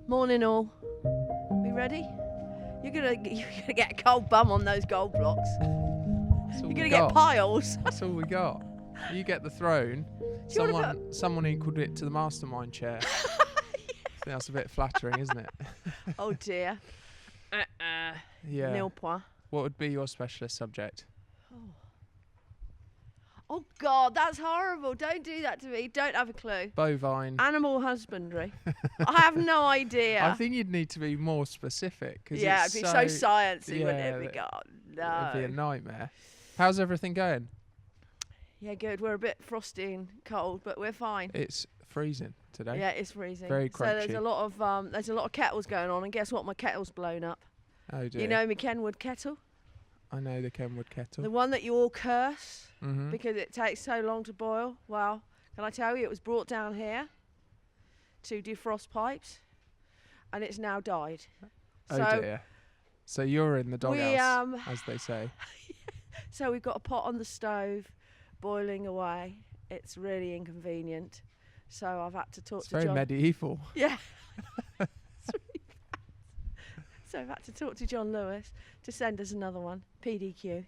Morning all. We ready? You're gonna get a cold bum on those gold blocks. That's all You're we gonna get got. piles. That's all we got. You get the throne. you wanna Someone equaled it to the mastermind chair. I think that's a bit flattering, isn't it? Oh dear. Yeah. Nil point. What would be your specialist subject? Oh God, that's horrible. Don't do that to me. Don't have a clue. Bovine. Animal husbandry. I have no idea. I think you'd need to be more specific. Cause yeah, it's it'd be so sciencey, wouldn't yeah, it? It'd be, God, It'd be a no. nightmare. How's everything going? Yeah, good. We're a bit frosty and cold, but we're fine. It's freezing today. Yeah, it's freezing. Very So there's crunchy. a lot of kettles going on, and guess what? My kettle's blown up. Oh dear. You know my Kenwood kettle, I know the Kenwood kettle. the one that you all curse Mm-hmm. because it takes so long to boil. Well, can I tell you, it was brought down here to defrost pipes, and it's now died. Oh so dear. So you're in the we doghouse, as they say. so we've got a pot on the stove, boiling away. It's really inconvenient. So I've had to talk It's to very John. medieval. Yeah. It's really bad. So I've had to talk to John Lewis to send us another one. PDQ.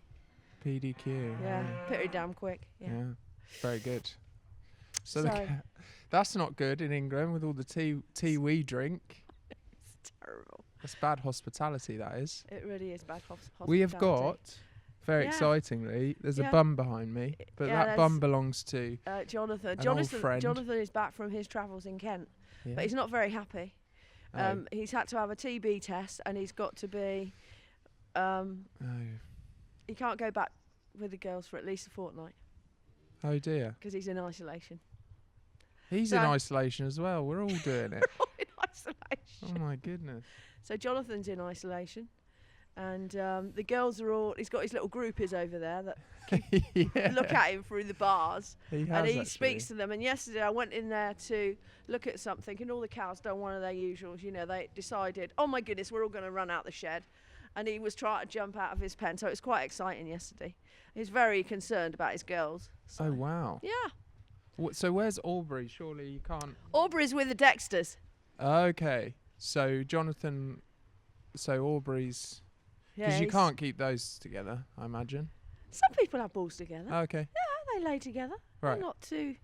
PDQ. Yeah. Pretty damn quick. Yeah. Yeah. Very good. So, So- that's not good in England with all the tea we drink. It's terrible. That's bad hospitality, that is. It really is bad hospitality. We have got, very Yeah. excitingly, there's Yeah. a bum behind me, but Yeah, that bum there's- belongs to. Jonathan. An old Jonathan. friend. Jonathan is back from his travels in Kent, Yeah. but he's not very happy. Oh. He's had to have a TB test, and he's got to be. Oh. He can't go back with the girls for at least a fortnight Oh dear. because he's in isolation. He's So- in isolation as well. We're all doing it. in isolation. Oh my goodness. So Jonathan's in isolation, and the girls are all. He's got his little groupies over there that Yeah. look at him through the bars, He has and he actually. speaks to them. And yesterday I went in there to look at something, and all the cows done one of their usuals. You know, they decided, oh my goodness, we're all going to run out the shed, and he was trying to jump out of his pen. So it was quite exciting yesterday. He's very concerned about his girls. So. Oh wow. Yeah. So where's Aubrey? Surely you can't. Aubrey's with the Dexters. Okay. So Jonathan. So Aubrey's. Yeah. Because you he's- can't keep those together, I imagine. Some people have balls together. Okay. Yeah, they lay together. Right. They're not too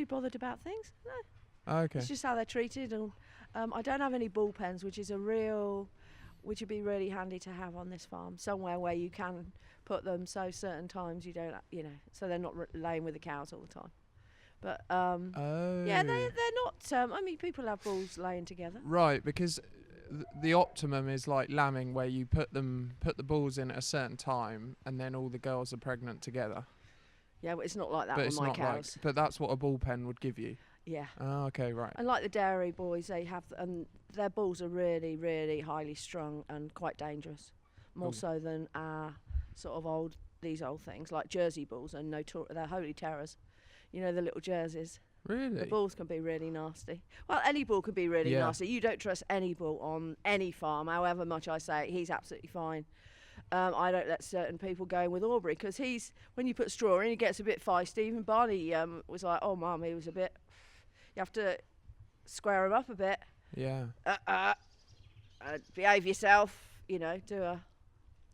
bothered about things. No. Okay. It's just how they're treated. And I don't have any ball pens, which would be really handy to have on this farm. Somewhere where you can put them, so certain times you don't, so they're not laying with the cows all the time. But Oh. yeah, they're not. I mean, people have balls laying together. Right, because the optimum is like lambing, where you put the balls in at a certain time, and then all the girls are pregnant together. Yeah, but it's not like that but with it's my not cows. like. But that's what a ball pen would give you. Yeah. Oh, okay, right. And like the dairy boys, they have, and their balls are really, really highly strung and quite dangerous, more Ooh. so than our sort of these old things like Jersey bulls and they're holy terrors. You know, the little jerseys. Really? The balls can be really nasty. Well, any bull can be really Yeah. nasty. You don't trust any bull on any farm, however much I say he's absolutely fine. I don't let certain people go in with Aubrey because when you put straw in, he gets a bit feisty. Even Barney was like, oh, Mum, he was a bit. You have to square him up a bit. Yeah. Behave yourself. You know, do a.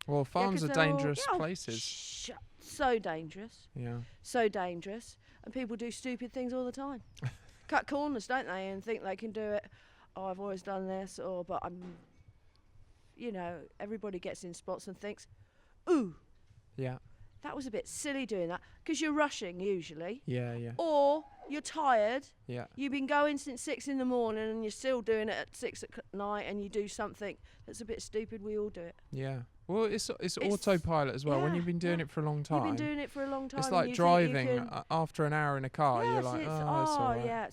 Well, farms 'cause are they're all- dangerous yeah, places. So dangerous. Yeah. So dangerous. And people do stupid things all the time. Cut corners, don't they? And think they can do it. Oh, I've always done this. But I'm. You know, everybody gets in spots and thinks, ooh, Yeah. that was a bit silly doing that. Because you're rushing usually. Yeah. Yeah. Or you're tired. Yeah. You've been going since 6 in the morning and you're still doing it at 6 at night and you do something that's a bit stupid. We all do it. Yeah. Well, it's autopilot as well. When yeah, you've been doing yeah. it for a long time. You've been doing it for a long time. It's and like you think driving you can, after an hour in a car. You're Yes, like, it's, oh, it's all right. yeah.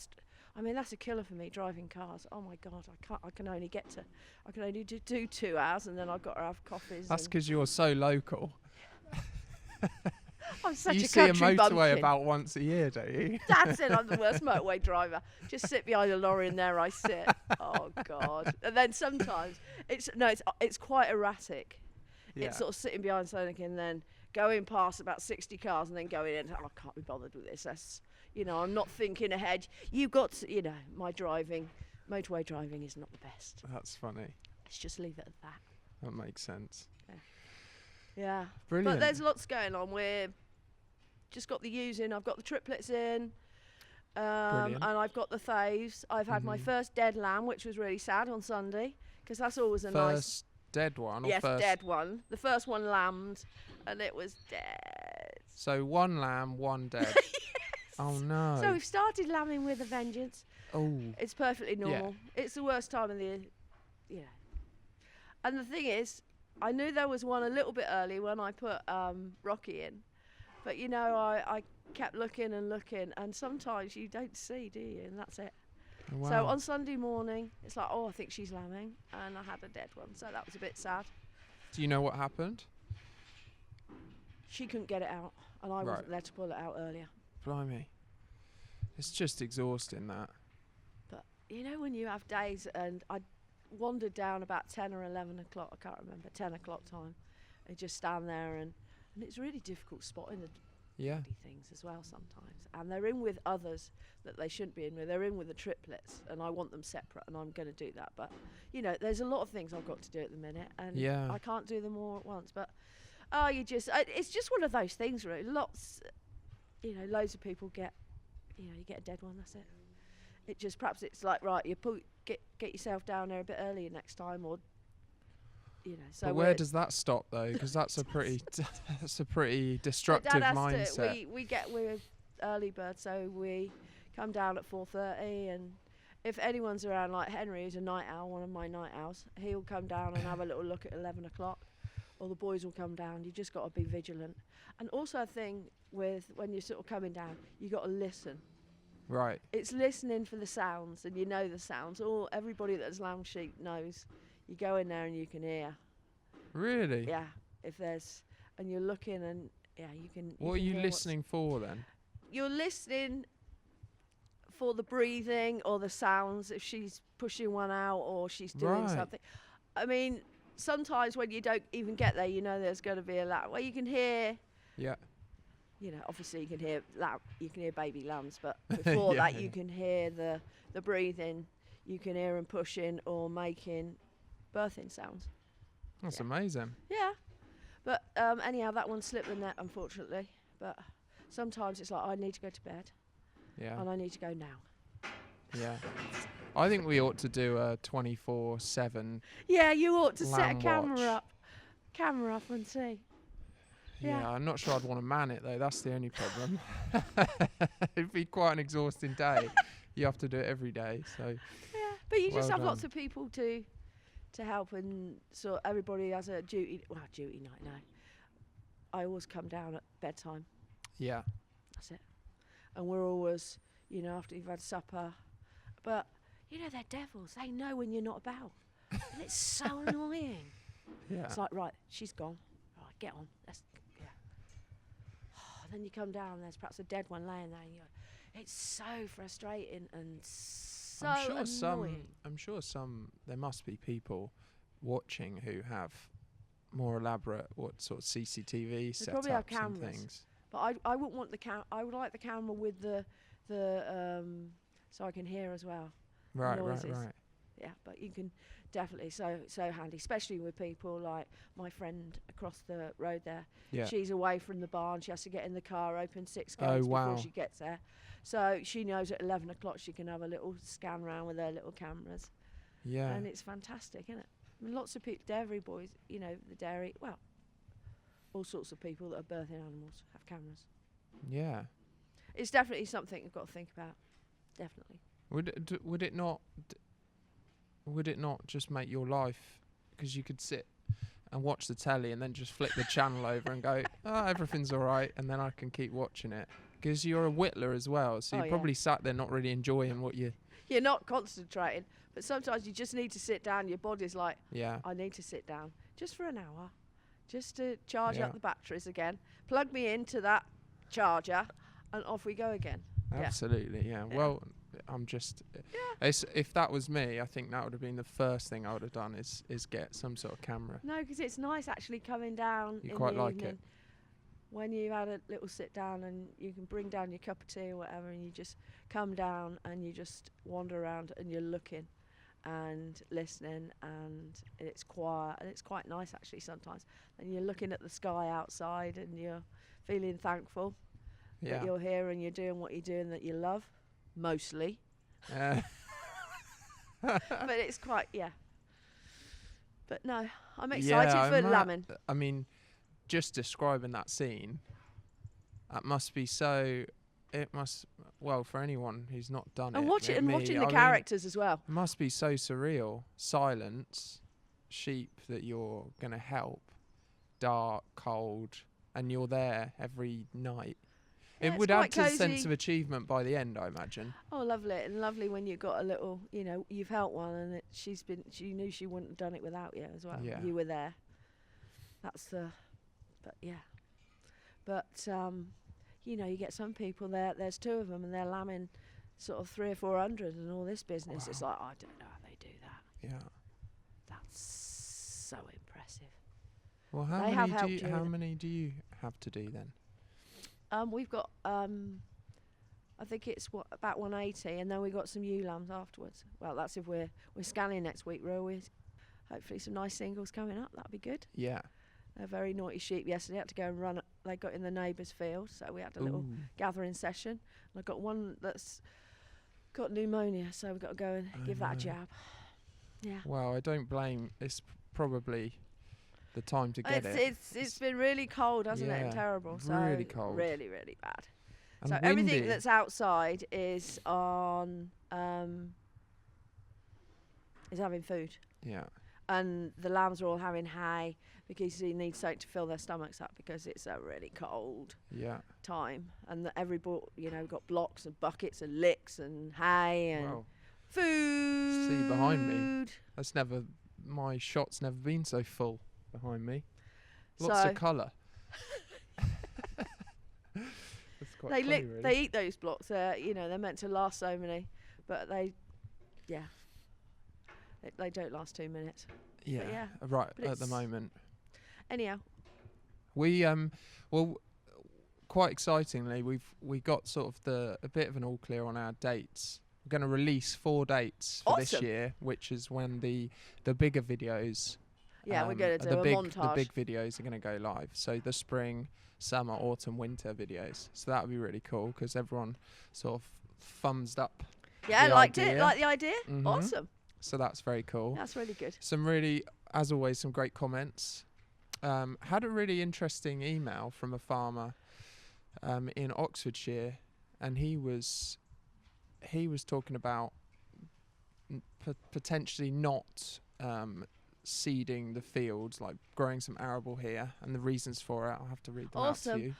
I mean, that's a killer for me, driving cars. Oh my God, I can only do 2 hours and then I've got to have coffees. That's and because you're so local. I'm such You a see a country motorway bumpkin. about once a year, don't you? That's it. I'm the worst motorway driver. Just sit behind a lorry and there I sit. Oh God. And then sometimes it's quite erratic. Yeah. It's sort of sitting behind something and then going past about 60 cars and then going in. Oh, I can't be bothered with this. I'm not thinking ahead. You've got to, my driving motorway driving is not the best. That's funny. Let's just leave it at that. That makes sense. Yeah. Brilliant. But there's lots going on. We're just got the ewes in. I've got the triplets in. And I've got the faves. I've had my first dead lamb, which was really sad on Sunday, because that's always a nice... First dead one? Or Yes, first dead one. The first one lambed, and it was dead. So one lamb, one dead. Yes. Oh no. So we've started lambing with a vengeance. Oh. It's perfectly normal. It's the worst time of the year. Yeah. And the thing is, I knew there was one a little bit early when I put Rocky in. But, you know, I kept looking and looking, and sometimes you don't see, do you? And that's it. Wow. So on Sunday morning, it's like, oh, I think she's lambing, and I had a dead one. So that was a bit sad. Do you know what happened? She couldn't get it out, and I wasn't there to pull it out earlier. Blimey. It's just exhausting, that. But, you know, when you have days, and I wandered down about 10 or 11 o'clock, I can't remember, 10 o'clock time, and just stand there, and it's really difficult spotting the bloody things as well sometimes. And they're in with others that they shouldn't be in with. They're in with the triplets, and I want them separate, and I'm going to do that. But, you know, there's a lot of things I've got to do at the minute, and I can't do them all at once. But, it's just one of those things, really. Loads of people get, you get a dead one, that's it. It just, perhaps it's like, right, you get yourself down there a bit earlier next time, or, so but where does that stop though? Because that's a pretty destructive mindset. We're early bird, so we come down at 4:30, and if anyone's around, like Henry, who's a night owl, one of my night owls, he'll come down and have a little look at 11 o'clock, or the boys will come down. You just got to be vigilant. And also a thing with when you're sort of coming down, you got to listen. Right. It's listening for the sounds, and you know the sounds. Everybody that's lamb sheep knows. You go in there and you can hear. Really? Yeah. And you're looking, and you can. What are you listening for then? You're listening for the breathing or the sounds, if she's pushing one out or she's doing something. I mean, sometimes when you don't even get there, there's going to be a lamb. Well, you can hear. Yeah. Obviously you can hear baby lambs, but before that you can hear the breathing. You can hear them pushing or making birthing sounds. That's amazing. Yeah. But anyhow, that one slipped the net, unfortunately. But sometimes it's like, I need to go to bed. Yeah. And I need to go now. Yeah. I think we ought to do a 24/7. Yeah, you ought to set a lamb camera up and see. Yeah, I'm not sure I'd want to man it though. That's the only problem. It'd be quite an exhausting day. You have to do it every day, so. Yeah, but you just have lots of people to help, and so everybody has a duty night now. I always come down at bedtime. Yeah. That's it. And we're always, after you've had supper. But, they're devils. They know when you're not about. And it's so annoying. Yeah. It's like, right, she's gone. Right, get on. Then you come down and there's perhaps a dead one laying there, and it's so frustrating and so annoying. I'm sure there must be people watching who have more elaborate sort of CCTV setups probably have and cameras. things. But I wouldn't want I would like the camera with the so I can hear as well. Right. Yeah, but you can definitely so handy, especially with people like my friend across the road there. Yeah. She's away from the barn. She has to get in the car, open 6 gates before she gets there. So she knows at 11 o'clock she can have a little scan round with her little cameras. Yeah. And it's fantastic, isn't it? I mean, lots of people, dairy boys, the dairy, all sorts of people that are birthing animals have cameras. Yeah. It's definitely something you've got to think about. Definitely. Would it not just make your life, because you could sit and watch the telly and then just flick the channel over and go, everything's all right, and then I can keep watching it, because you're a whittler as well, so you're probably sat there not really enjoying what you're not concentrating, but sometimes you just need to sit down. Your body's like, I need to sit down just for an hour, just to charge up the batteries again, plug me into that charger, and off we go again. Absolutely. Yeah. Well, I'm just if that was me, I think that would have been the first thing I would have done is get some sort of camera. No, because it's nice actually coming down you in quite the like evening it when you've had a little sit down, and you can bring down your cup of tea or whatever, and you just come down and you just wander around and you're looking. and listening, and it's quiet, and it's quite nice actually sometimes. And you're looking at the sky outside, and you're feeling thankful that you're here and you're doing what you're doing that you love, mostly. But it's quite, But no, I'm excited for lambing. I mean, just describing that scene, that must be so. It must, well, for anyone who's not done it. And watching the characters as well. It must be so surreal. Silence, sheep that you're going to help, dark, cold, and you're there every night. Yeah, it would add to the sense of achievement by the end, I imagine. Oh, lovely. And lovely when you've got a little, you've helped one, and she knew she wouldn't have done it without you as well. Yeah. You were there. But you get some people there's two of them, and they're lambing sort of 300 or 400 and all this business. Wow. It's like, I don't know how they do that. Yeah. That's so impressive. Well, how many do you have to do then? We've got, I think it's about 180, and then we got some ewe lambs afterwards. Well, that's if we're scanning next week, hopefully some nice singles coming up. That'd be good. Yeah. A very naughty sheep yesterday had to go and run. They got in the neighbour's field, so we had a little gathering session. And I got one that's got pneumonia, so we've got to go and give that a jab. Yeah. Well, I don't blame. It's probably the time to get it. It's been really cold, hasn't it? And terrible. So really cold. Really, really bad. And so windy. Everything that's outside is on is having food. Yeah. And the lambs are all having hay because you need something to fill their stomachs up because it's a really cold time. And we've got blocks and buckets and licks and hay and food. See behind me. My shot's never been so full behind me. Lots of colour. They eat those blocks. They're meant to last so many, but they don't last 2 minutes. Yeah. Right at the moment. Anyhow. We quite excitingly, we got sort of a bit of an all clear on our dates. We're going to release 4 dates for this year, which is when the bigger videos. Yeah, we're going to do a montage. The big videos are going to go live. So the spring, summer, autumn, winter videos. So that would be really cool because everyone sort of thumbs up. Yeah, liked the idea. Mm-hmm. Awesome. So that's very cool. That's really good. As always, some great comments. Had a really interesting email from a farmer in Oxfordshire, and he was talking about potentially not seeding the fields, like growing some arable here, and the reasons for it. I'll have to read them out to you.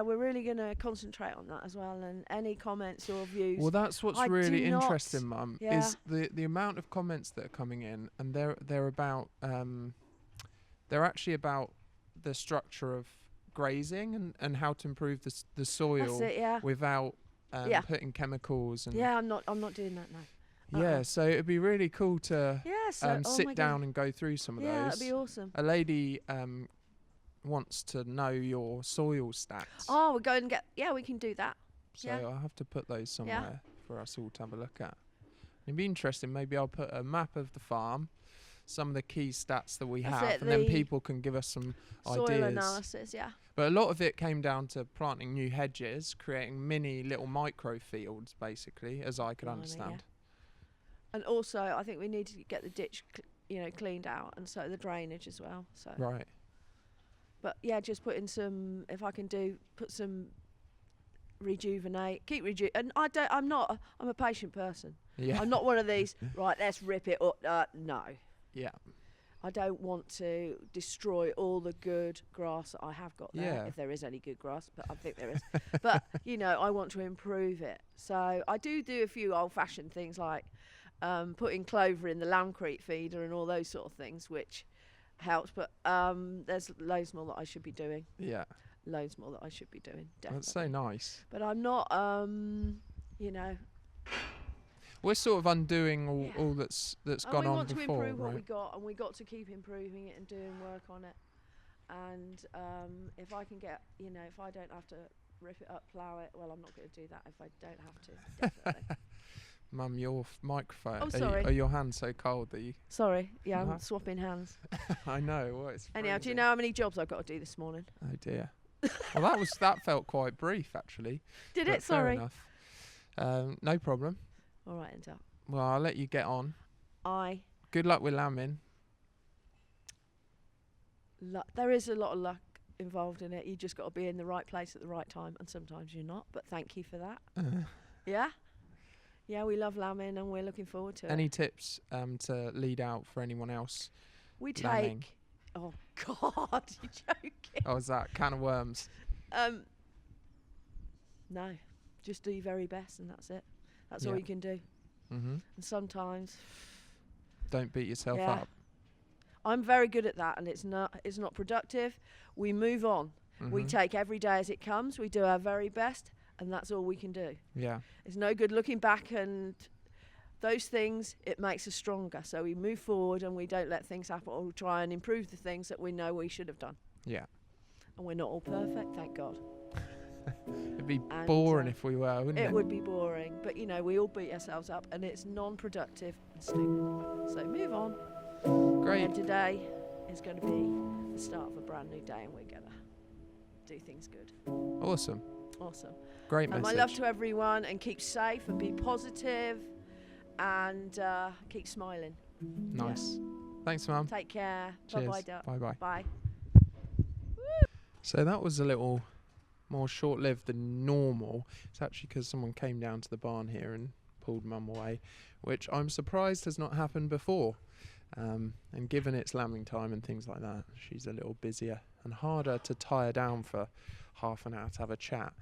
We're really going to concentrate on that as well, and any comments or views. Well, that's what's really interesting, Mum, is the amount of comments that are coming in, and they're about they're actually about the structure of grazing and how to improve the soil without putting chemicals and I'm not doing that now. Yeah, so it'd be really cool to sit down and go through some of those. Yeah, that'd be awesome. A lady wants to know your soil stats. Oh, we're going to get. Yeah, we can do that. So I'll have to put those somewhere for us all to have a look at. It'd be interesting. Maybe I'll put a map of the farm, some of the key stats that we have, and then people can give us some soil ideas. Analysis, yeah. But a lot of it came down to planting new hedges, creating mini little micro fields, basically, as I could understand. Yeah. And also, I think we need to get the ditch, cleaned out, and so the drainage as well. So. Right. But yeah, just put in some. If I can put some rejuvenate, and I'm a patient person. Yeah. I'm not one of these. Right, let's rip it up. No. Yeah. I don't want to destroy all the good grass that I have got there, if there is any good grass, but I think there is. But I want to improve it. So I do a few old-fashioned things like putting clover in the lambcrete feeder and all those sort of things, which helps. But there's loads more that I should be doing. Yeah. Loads more that I should be doing. Definitely. That's so nice. But I'm not. We're sort of undoing all that's gone on before, right? We want to improve what we got, and we got to keep improving it and doing work on it. And if I can get, if I don't have to rip it up, plough it, well, I'm not going to do that if I don't have to, definitely. Mum, your microphone. Oh, sorry. Are your hands so cold that you? Sorry, yeah, No. I'm swapping hands. I know. Well, it's Anyhow, do you freezing. know how many jobs I've got to do this morning? Oh dear. Well, that felt quite brief actually. Did But it? fair Sorry. enough. No problem. All right, Enda. Well, I'll let you get on. Good luck with lambing. There is a lot of luck involved in it. You just got to be in the right place at the right time, and sometimes you're not. But thank you for that. Yeah, yeah, we love lambing, and we're looking forward to Any it. tips to lead out for anyone else? We take. lambing? Oh God, you're joking. Oh, is that can of worms? No, just do your very best, and that's it. That's all Yeah. you can do. Mhm. And sometimes Don't beat yourself Yeah. up. I'm very good at that, and it's not productive. We move on. We Mhm. take every day as it comes. We do our very best, and that's all we can do. Yeah. It's no good looking back and those things. It makes us stronger. So we move forward, and we don't let things happen, or try and improve the things that we know we should have done. Yeah. And we're not all perfect, thank God. It'd be And, boring if we were, wouldn't it? It would be boring, but you know, we all beat ourselves up, and it's non-productive and stupid. So move on. Great. And today is going to be the start of a brand new day, and we're going to do things good. Awesome. Awesome. Great My message. love to everyone, and keep safe and be positive, and keep smiling. Nice. Thanks, Mum. Take care. Cheers. Bye-bye, Duck. Bye-bye. Bye. So that was a little more short-lived than normal. It's actually because someone came down to the barn here and pulled Mum away, which I'm surprised has not happened before. And given it's lambing time and things like that, she's a little busier and harder to tie her down for half an hour to have a chat.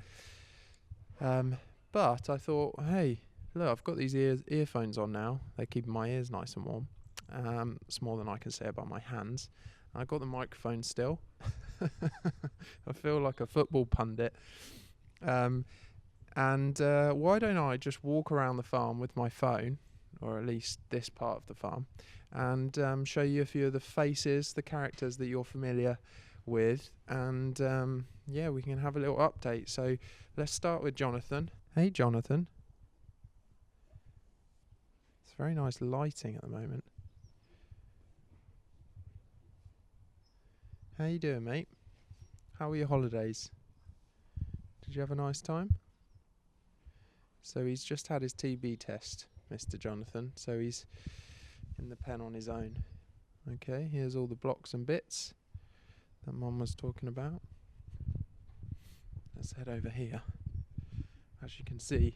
But I thought, hey, look, I've got these earphones on now. They're keeping my ears nice and warm. It's more than I can say about my hands. I got the microphone still. I feel like a football pundit. And why don't I just walk around the farm with my phone, or at least this part of the farm, and show you a few of the faces, the characters that you're familiar with, and yeah, we can have a little update. So let's start with Jonathan. Hey, Jonathan. It's very nice lighting at the moment. How you doing, mate? How were your holidays? Did you have a nice time? So he's just had his TB test, Mr. Jonathan. So he's in the pen on his own. Okay, here's all the blocks and bits that Mum was talking about. Let's head over here. As you can see,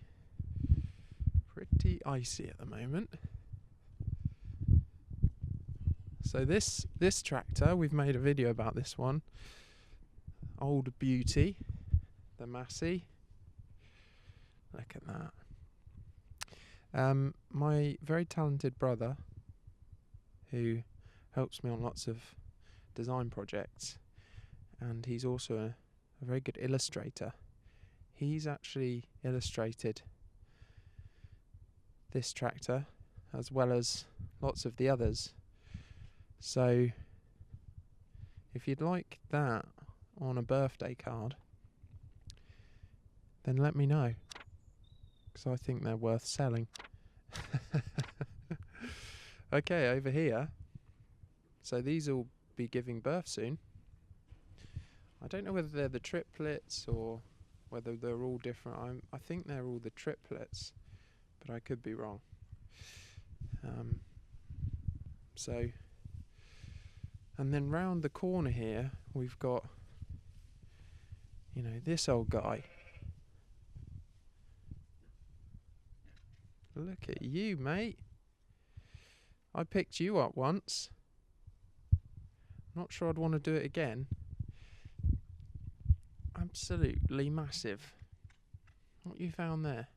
pretty icy at the moment. So this tractor, we've made a video about this one. Old Beauty, the Massey. Look at that. My very talented brother, who helps me on lots of design projects, and he's also a very good illustrator. He's actually illustrated this tractor as well as lots of the others. So if you'd like that on a birthday card, then let me know, because I think they're worth selling. Okay, over here. So these will be giving birth soon. I don't know whether they're the triplets or whether they're all different. I think they're all the triplets, but I could be wrong. So, and then round the corner here, we've got, you know, this old guy. Look at you, mate. I picked you up once. Not sure I'd want to do it again. Absolutely massive. What you found there?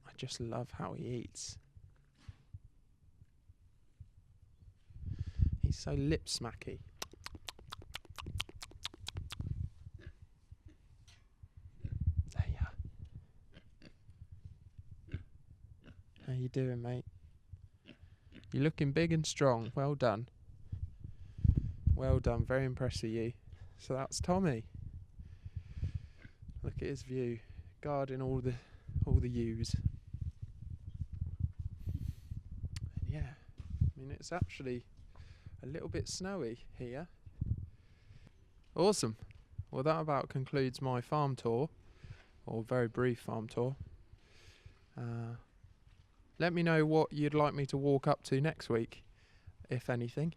I just love how he eats. He's so lip smacky. There you are. How you doing, mate? You're looking big and strong. Well done. Well done. Very impressed with you. So that's Tommy. Look at his view. Guarding all all the U's. And yeah, I mean, it's actually a little bit snowy here. Awesome. Well, that about concludes my farm tour, or very brief farm tour. Let me know what you'd like me to walk up to next week, if anything.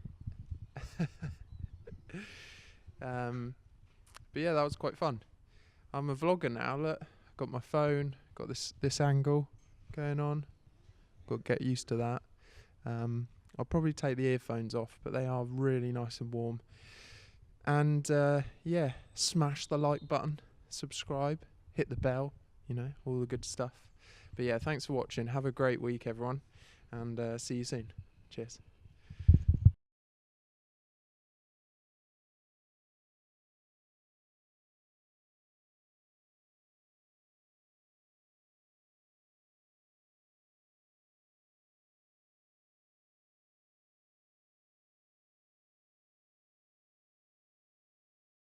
But yeah, that was quite fun. I'm a vlogger now. Look, I've got my phone, got this angle going on. Got to get used to that. I'll probably take the earphones off, but they are really nice and warm. And yeah, smash the like button, subscribe, hit the bell, you know, all the good stuff. But yeah, thanks for watching. Have a great week, everyone, and see you soon. Cheers.